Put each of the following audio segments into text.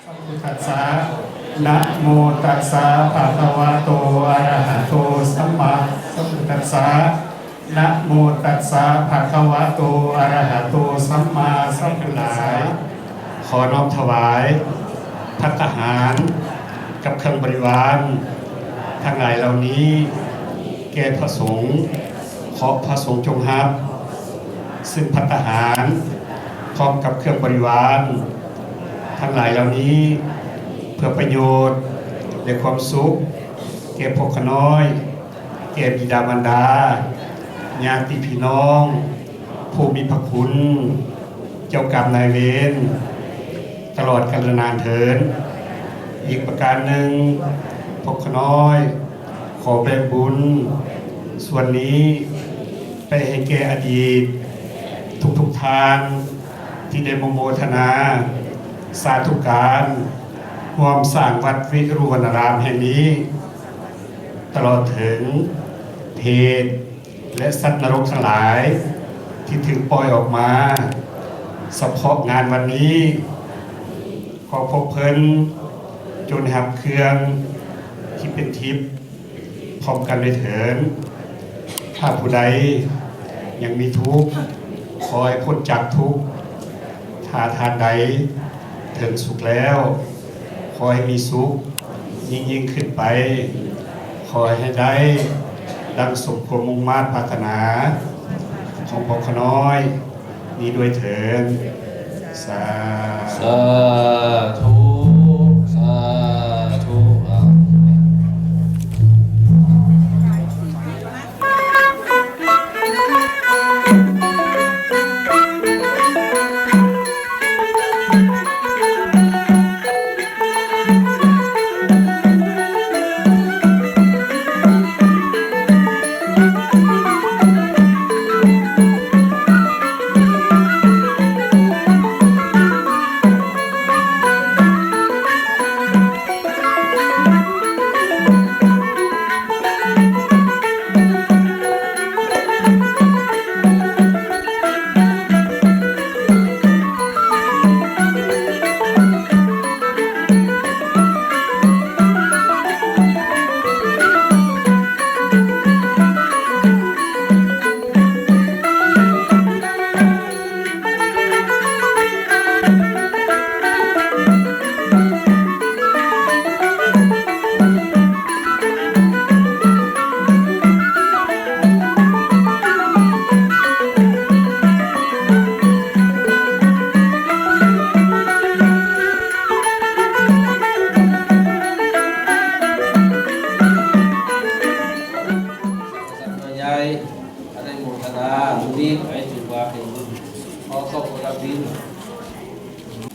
พุทธัสสะนะโมตัสสะภะคะวะโตอะระหะโตสัมมาสัมพุทธัสสะนะโมตัสสะภะคะวะโตอะระหะโตสัมมาสัมพุทธัสสะขอน้อมถวายภัตตาหารกับเครื่องบริวารทั้งหลายเหล่านี้แก่พระสงฆ์ขอพระสงฆ์จงรับซึ่งภัตตาหารพร้อมกับเครื่องบริวารทั้งหลายเหล่านี้เพื่อประโยชน์และความสุขแก่พวกขน้อยแก่บิดามารดาญาติพี่น้องผู้มีพระคุณเจ้ากรรมนายเวรตลอดกาลนานเถิดอีกประการหนึ่งพวกขน้อยขอแบ่งบุญส่วนนี้ไปให้แก่อดีตทุกทางที่ได้โมทนาสาธุการร่วมสร้างวัดวิรุวรรณารามแห่งนี้ตลอดถึงเพศและสัตว์นรกทั้งหลายที่ถึงปล่อยออกมาเฉพาะงานวันนี้ขอพบเพิ่นจนหับเครื่องที่เป็นทิพย์พร้อมกันเลยเถิดถ้าผู้ใดยังมีทุกข์คอยพ้นจากทุกข์ถ้าทานใดถึงสุขแล้วขอให้มีสุขยิ่งขึ้นไปขอให้ได้ดังสมความมุ่งมั่นปรารถนาของพวกขน้อยนี้ด้วยเถิดสาธุสาธุ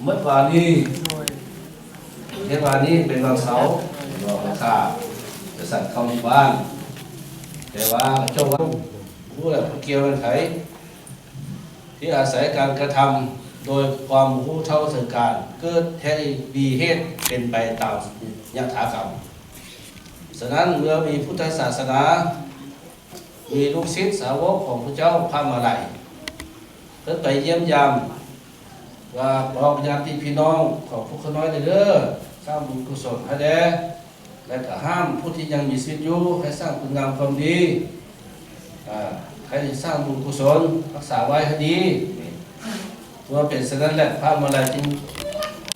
เมื่อวานนี้เทศวานนี้เป็นวันเสาร์เราข้าจะสั่งเข้าที่บ้านแต่ว่าเจ้าวันรู้แหละเกี่ยวกันไขที่อาศัยการกระทำโดยความรู้เท่าถึงการเกิดให้มีเหตุเป็นไปตามยถากรรมฉะนั้นเมื่อมีพุทธศาสนามีลูกศิษย์สาวกของพระเจ้าพระมาลัยเพิ่นไปเยี่ยมยามว่าบอกญาติพี่น้องของพวกเขาน้อยเด้อสร้างบุญกุศลให้แด่และก็ห้ามผู้ที่ยังมีชีวิตอยู่ให้สร้างคุณงามความดีให้สร้างบุญกุศลรักษาไว้ให้ดีเมื่อเป็นเช่นนั้นแหละพระมาลัยจึง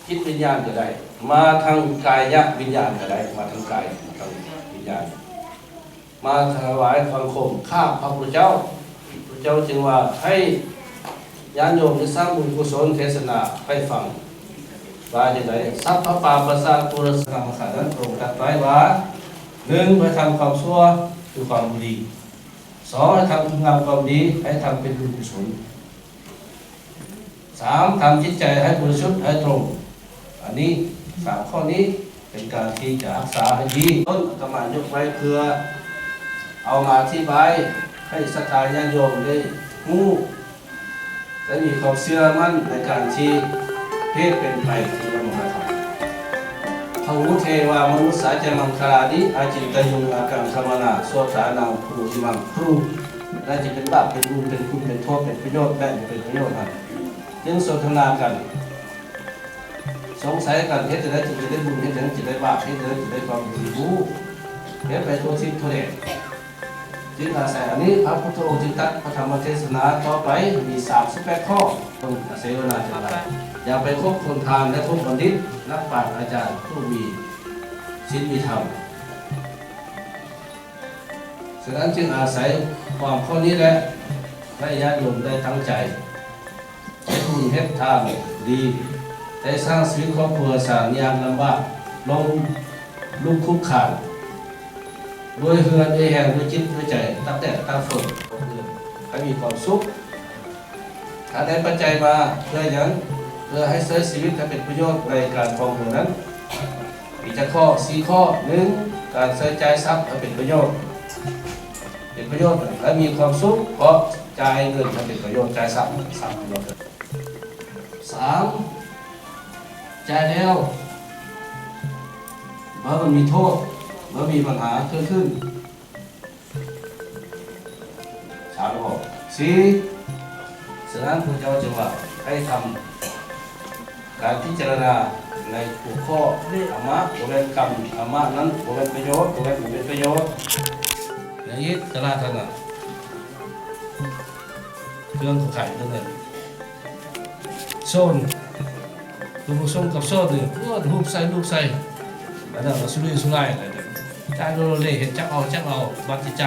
จิตวิญญาณก็ได้มาทางกายวิญญาณก็ได้มาทางกายมาทางวิญญาณมาถวายบังคมข้าพระพุทธเจ้าพระเจ้าจึงว่าให้ญาติโยมได้สร้างบุญกุศลเทศนาให้ฟังว่าอย่างไรทรัพย์พระป่าประสาทปุรสกรรมขันธ์นั้นตรงตัดไว้ว่าหนึ่งไปทำความชั่วคือความดีสองให้ทำคุณงามความดีให้ทำเป็นบุญกุศลสามทำจิตใจให้บริสุทธิ์ให้ตรงอันนี้สามข้อนี้เป็นการที่จะรักษาให้ดีต้นธรรมะยกไว้เพื่อเอามาอธิบายให้ศรัทธาญาติโยมได้รู้และมีความเชื่อมั่นในการที่เพศเป็นไปที่เรามาทำพระวุเทวามนุษย์สาจมังคลาดิอาจิตยุงอาการธรรมนาโสตานังครูอิมังครูน่าจะเป็นบาปเป็นบุญเป็นคุณเป็นโทษเป็นประโยชน์แบ่งเป็นประโยชน์กันจึงสนทนากัน สงสัยกันเฮ็ดจะได้จิตได้บุญเฮ็ดจะได้จิตได้บาปเฮ็ดจะได้จิตได้ความดีรู้เฮ็ดไปทั่วทิศทั่วแดนจึงอาศัยอันนี้พระพุทธองค์จึงตรัสพระธรรมเทศนาต่อไปมี38ข้อต้องอาศัยเวลาจังไรอย่าไปคบคนทานและคบบัณฑิตนักปราชญ์อาจารย์ผู้มีศีลมีธรรมฉะนั้นจึงอาศัยความข้อนี้แหละให้ญาติโยมได้ตั้งใจให้บุญเฮ็ดทานดีได้สร้างชีวิตครอบครัวสร้างยามลำบากลงลุกคุกขานด้วยเฮือนด้วยแห่งด้วยจิตด้วยใจตั้งแต่ตั้งฝนให้มีความสุขถ้าได้ปัจจัยมาเพื่ออย่างเพื่อให้ใช้ชีวิตให้เป็นประโยชน์ในการครองเมืองนั้นมีจะข้อ4ข้อ1การใช้จ่ายทรัพย์ให้เป็นประโยชน์และมีความสุขเพราะจ่ายเงินให้เป็นประโยชน์จ่ายทรัพย์ประโยชน์3จ่ายแล้วเมื่อมันมีโทษเมื่อมีปัญหาเกิดขึ้น4ฉะนั้นพระเจ้าจึงว่าให้ทำการพิจารณาในหัวข้อธรรมะโบราณกรรมธรรมะนั้นโบราณประโยชน์โบราณเป็นประโยชน์อย่างนี้ตลาดนั่นเครื่องขายนั่นเองโซนตัวผสมกับโซนเนี่ยก็รูปใส่อันนั้นก็สุรุ่ยสุร่ายเลยใจโดนเละเห็นจักเอาบัดใจ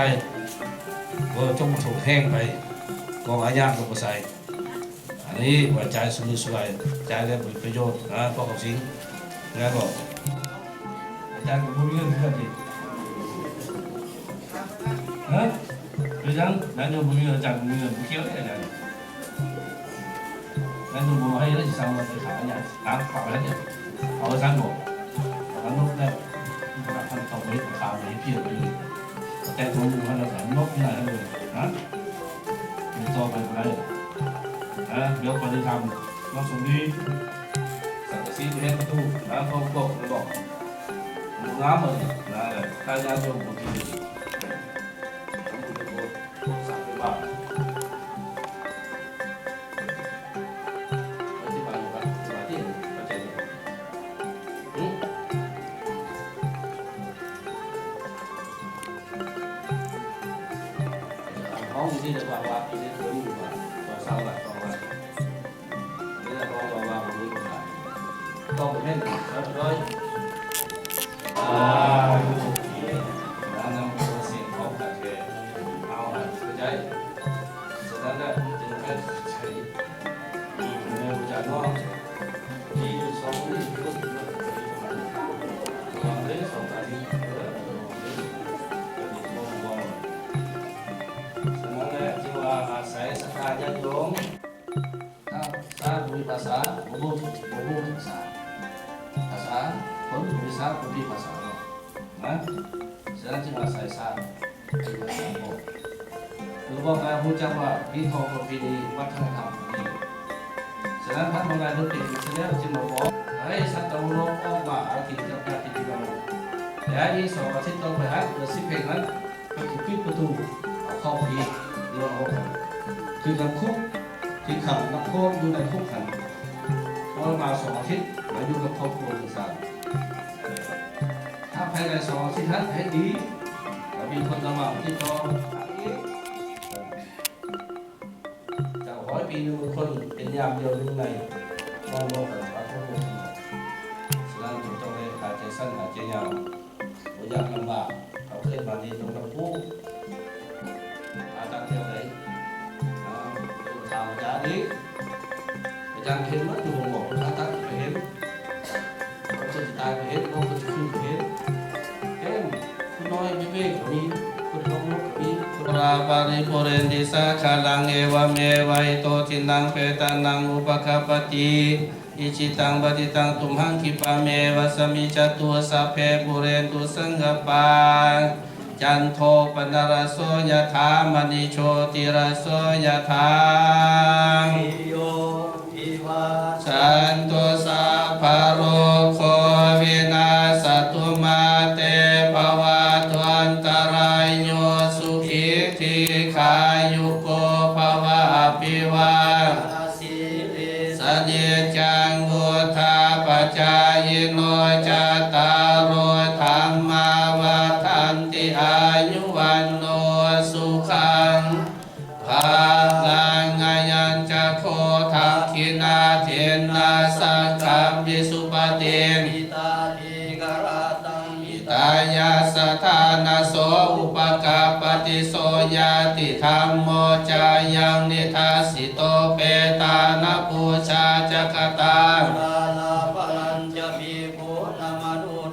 ก็จงถูกแห้งไปกองอาญาลงไปใส่อันนี้ว่าใจสุรุ่ยสุร่ายใจได้ประโยชน์นะพ่อกับสิงงั้นบอกอาจารย์ก็พูดเรื่องนี้กันดิฮะคือจังนั่นโยมบุญเงินจังบุญเงินบุญเขี้ยวได้ยังนั่นโยมบุญให้แล้วจะสั่งมาไปขายเนี่ยล้างขายแล้วเนี่ยเอาไปสั่งบอกสั่งนกได้ที่ประกันเขาไม่ขายไม่เพี้ยนเลยแต่ตัวบุญให้เราสั่งนกที่ไหนเลยนะมีต่อไปอะไรนะเดี๋ยวปฏิธรรมน้องสมดีสังกะสีเฮ็ดประตูนะพ่อบอกน้ำเลยนะถ้าญาติโยมบุญที่ห้องที่จะวางวางที่จะเดินอยู่ว่าต่อเสาหลักต่อมานี่จะวางนี้ก็ได้ต้องไปเล่นแล้วด้วยแล้วนำตัวเสียงของการเกย์เอาเข้าใจฉะนั้นเนี่ยจึงเป็นใช้ในวิจารณ์น้องที่อยู่สองนี่ก็คือวางเลยสองอาทิตย์อาศัยศรัทธาญาติโยมถ้าสร้างมีภาษาบุญภาษาคนมีภาษาคนมีภาษานะฉะนั้นจึงอาศัยสร้างเป็นภาษาโลกคือบอกการพูดจาว่าพิธีประเพณีวัฒนธรรมนี้ฉะนั้นพระมงคลดนตรีเสด็จจึงมาบอกให้สัตว์โลกออกมาอาทิตย์กับญาติพี่น้องและที่สองอาทิตย์ต้องไปหาเกิดสิบเพลงนั้นก็คือปิดประตูเอาเข้าพีเรื่องของเขาคือการคุกที่ขังนักโทษอยู่ในคุกขังพอมา2 อาทิตย์มาอยู่กับครอบครัวต่างๆถ้าภายใน2 อาทิตย์นั้นให้ดีแล้วมีคนระวังที่ต้องจาก100 ปีนึงคนเป็นยามเดียวนึงในมองโลกแบบว่าทุกคนฉะนั้นผมต้องเลยหายใจสั้นหายใจยาวผมอยากลำบากเขาเคยมาดีตรงกับผู้อาจารย์เที่ยวไหนถามอาจารย์นี้อาจารย์เห็นมั้ยอยู่ผมบอกอาจารย์ไปเห็นเขาจะตายไปเห็นเขาจะขึ้นไปเห็นคุณน้อยไม่เว้ยมีคุณน้องลูกมีราบาริโพเรนติสาคาลังเอวเมวัยโตทินังเปตานังอุปคปติอิจิตังปฏิตังตุมหังคิปะเมวัสมิจตุสัพเพปุเรนตุสังกปาจันโทปนรโสยถามณิโชติรโสยถาโยทิวาสันตุสัพพะโรโควินาศตุมาเตภวัตวันตรายโยสุขิธิขายุโกภวะอภิวาสเนจังวุธาปจา โนจัตตารโอธรรมาวาทันติอายุวันโนสุขังภาลังอายัญจะโคทักขินาเทนะสังฆัมปิสุปฏิมิตาลิกราตังมิตายาสธานาโสอุปกาปฏิโสยาติธรรมโมจายังนิทัสสิโตเปตานะปูชาจักตา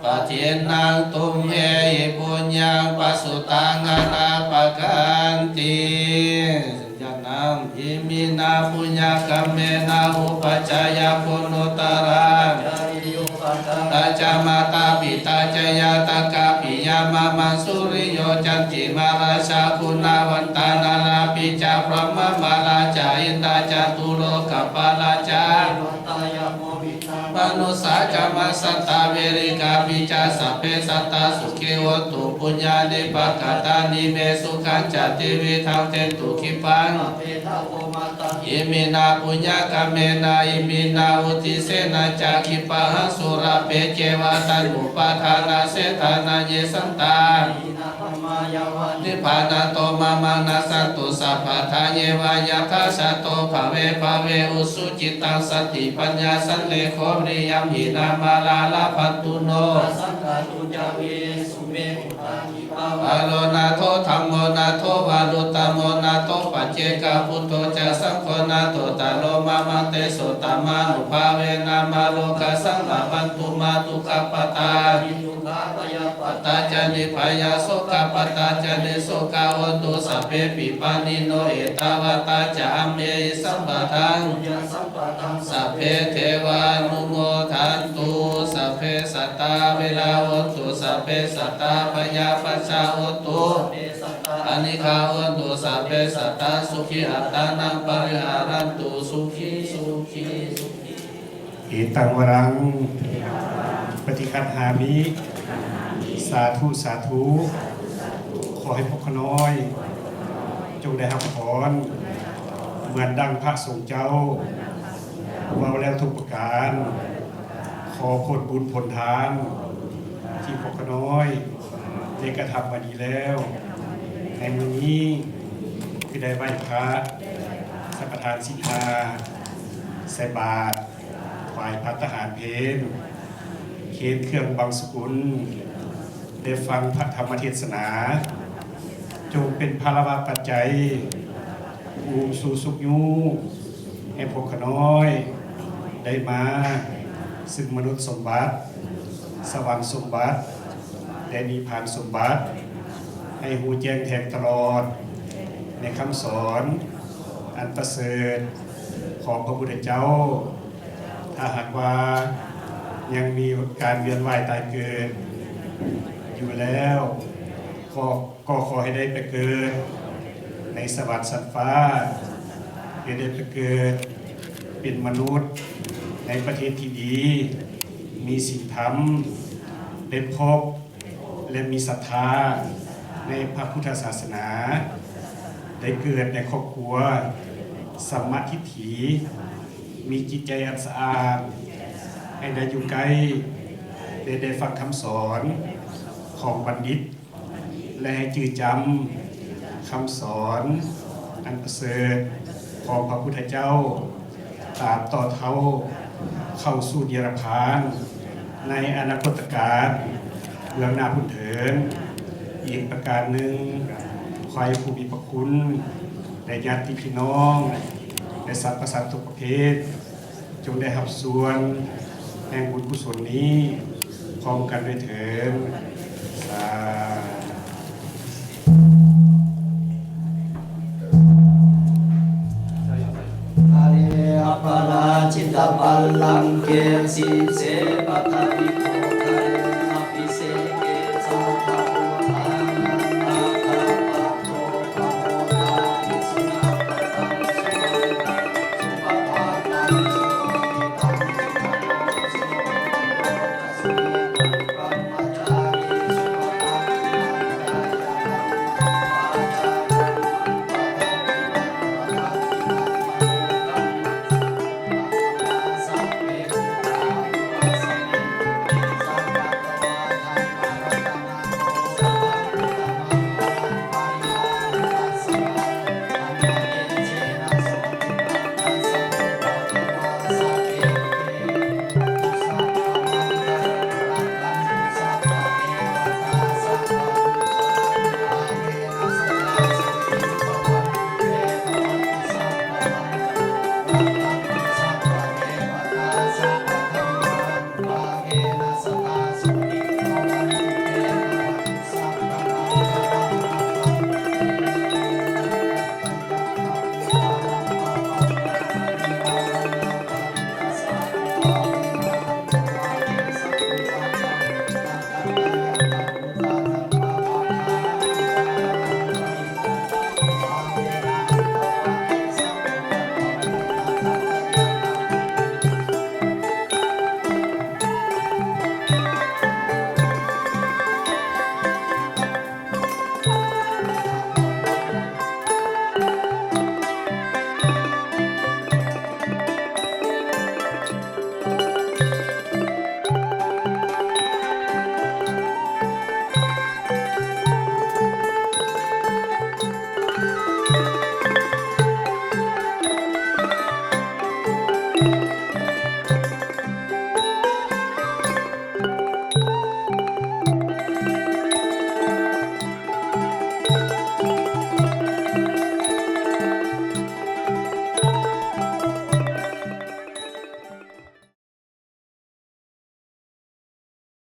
ปะเทนังตุมเหหิปุญญังปัสสุตังอนาปกันติสัญญานังอิมินาปุญญกัมเมนะอุปัจจายปุณุตระตัจจมาตาปิตาจยาตกะปิยามามังสุริโยจันติมาราชาคุณาวันตานาลาปิจาพระมมาลาจาอินตาจตุโลกปาลาจามนุสาจามาสัตตาเวริกาปิจาสัพเพสัตตาสุขิโหตุปุญญานิปกตานิเมสุขันจติวิทังเทตุขิปังอิมินาปุญญากัมเมนาอิมินาอุติเสนาจักขิปังสุรเปเจวะตันอุปาทานาเสธานาเยสันตานิพพานาโตมามังนาสันตุสัพพทาเยวายาทัสสะโตภเวภเวอุสุจิตังสติปัญญาสันเลโคมริยมหินามาลาลาภันตุโนสังฆตุจาเวสุเมตุตานิปาวะโลนาโทธัมโมนาโทวาลุตโมนาโทปัจเจกาพุทโธจะสังโฆนาโตตาโลมามังเตโสตมานุภาเวนามาโลกัสสังลาภันตุมาตุกัปปตาปัตตาจานิพยาโสกปัตตาจานิโสกาวันตุสัพเพปิปานิโนเอตาวตาจามเมสัมปะทังสัพเพเทวานุโมทันตุสัพเพสัตตาเวลาวันตุสัพเพสัตตาปยาปัชชาวันตุอนิคาวันตุสัพเพสัตตาสุขีอัตตานังปริหารันตุสุขีสุขีสุขีอิตังวรังปฏิคันหามิสาธุสาธุขอให้พวกขน้อยจงได้รับพรเหมือนดังพระสงฆ์เจ้าเมาแล้วทุกประการขอผลบุญผลทานที่พวกขน้อยได้กระทำมาดีแล้วในมื้อนี้คือได้ไหว้พระสังฆทานศีลาใส่บาตรถวายภัตตาหารเพลเค้นเครื่องบางสกุลได้ฟังพระธรรมเทศนาจงเป็นภาระปัจจัยอูมสู่สุขยูให้พวกขน้อยได้มาซึ่งมนุษย์สมบัติสวรรค์สมบัติและนิพพานสมบัติให้หูแจ้งแทงตลอดในคำสอนอันประเสริฐของพระพุทธเจ้าถ้าหากว่ายังมีการเวียนว่ายตายเกิดอยู่แล้วก็ขอให้ได้ไปเกิดในสวรรค์สัตว์ฟ้าให้ได้ไปเกิดเป็นมนุษย์ในประเทศที่ดีมีศีลธรรมได้พบและมีศรัทธาในพระพุทธศาสนาได้เกิดในครอบครัวสัมมาทิฏฐิมีจิตใจอันสะอาดให้ได้อยู่ใกล้ได้ฟังคำสอนของบัณฑิตและให้จืดจำคำสอนอันประเสริฐของพระพุทธเจ้าตามต่อเท้าเข้าสู่นิพพานในอนาคตการเบื้องหน้าพุทธเถิดอีกประการหนึ่งขอให้ผู้มีพระคุณและญาติพี่น้องและสรรพสัตว์ทุกประเภทจงได้รับส่วนแห่งบุญกุศลนี้พร้อมกันด้วยเถิดสาอาเรอปาราชิตาปัลลังเกสิเสปะทะ